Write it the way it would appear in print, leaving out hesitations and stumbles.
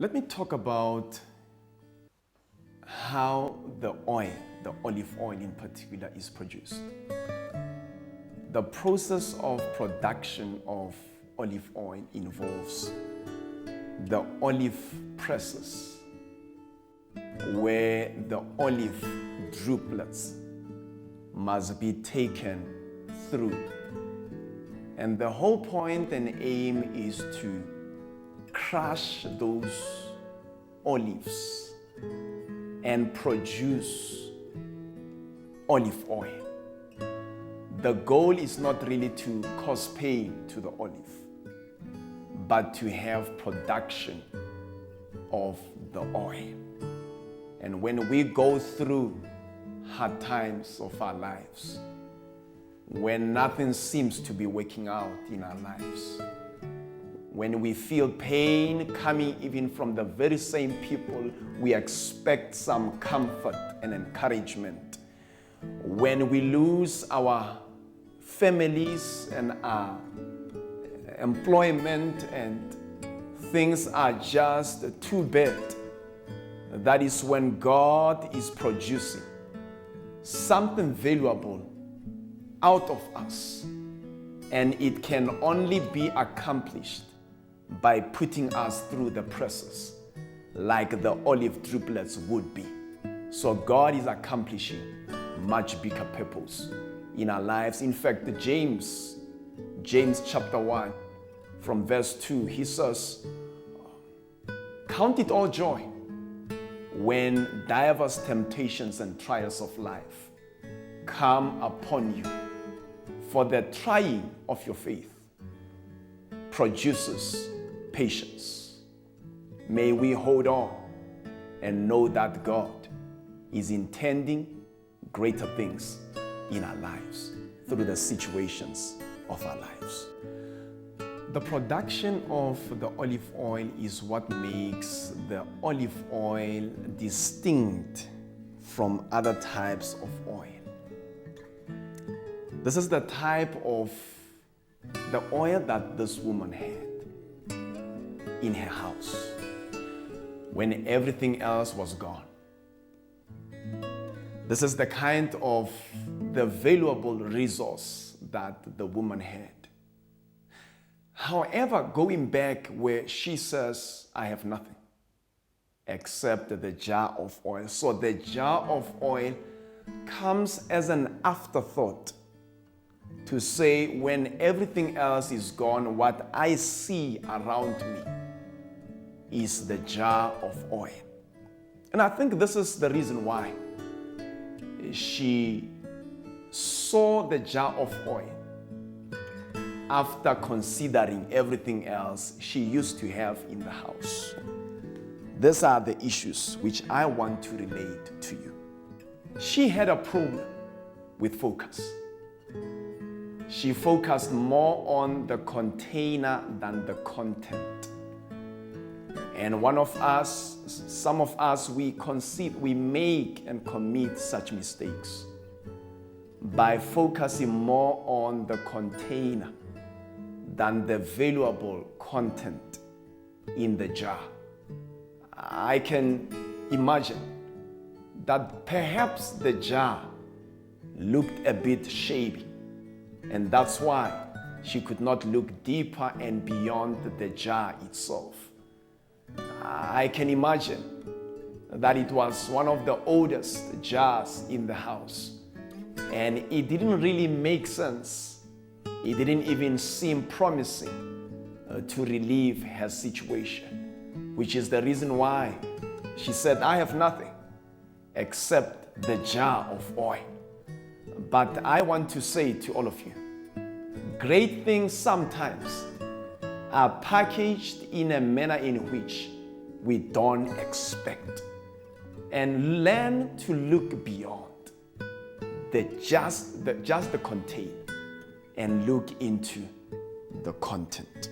Let me talk about how the oil, the olive oil in particular, is produced. The process of production of olive oil involves the olive presses, where the olive droplets must be taken through. And the whole point and aim is to crush those olives and produce olive oil. The goal is not really to cause pain to the olive, but to have production of the oil. And when we go through hard times of our lives, when nothing seems to be working out in our lives, when we feel pain coming even from the very same people we expect some comfort and encouragement, when we lose our families and our employment and things are just too bad, that is when God is producing something valuable out of us, and it can only be accomplished by putting us through the process like the olive droplets would be. So God is accomplishing much bigger purpose in our lives. In fact, James chapter 1 from verse 2, he says, "Count it all joy when diverse temptations and trials of life come upon you, for the trying of your faith produces patience." May we hold on and know that God is intending greater things in our lives through the situations of our lives. The production of the olive oil is what makes the olive oil distinct from other types of oil. This is the type of the oil that this woman had in her house when everything else was gone. This is the kind of the valuable resource that the woman had. However, going back where she says, "I have nothing except the jar of oil." So the jar of oil comes as an afterthought to say, when everything else is gone, what I see around me is the jar of oil. And I think this is the reason why she saw the jar of oil after considering everything else she used to have in the house. These are the issues which I want to relate to you. She had a problem with focus. She focused more on the container than the content. And some of us, we make and commit such mistakes by focusing more on the container than the valuable content in the jar. I can imagine that perhaps the jar looked a bit shabby, and that's why she could not look deeper and beyond the jar itself. I can imagine that it was one of the oldest jars in the house, and it didn't really make sense. It didn't even seem promising to relieve her situation, which is the reason why she said, "I have nothing except the jar of oil." But I want to say to all of you, great things sometimes are packaged in a manner in which we don't expect. And learn to look beyond just the container and look into the content.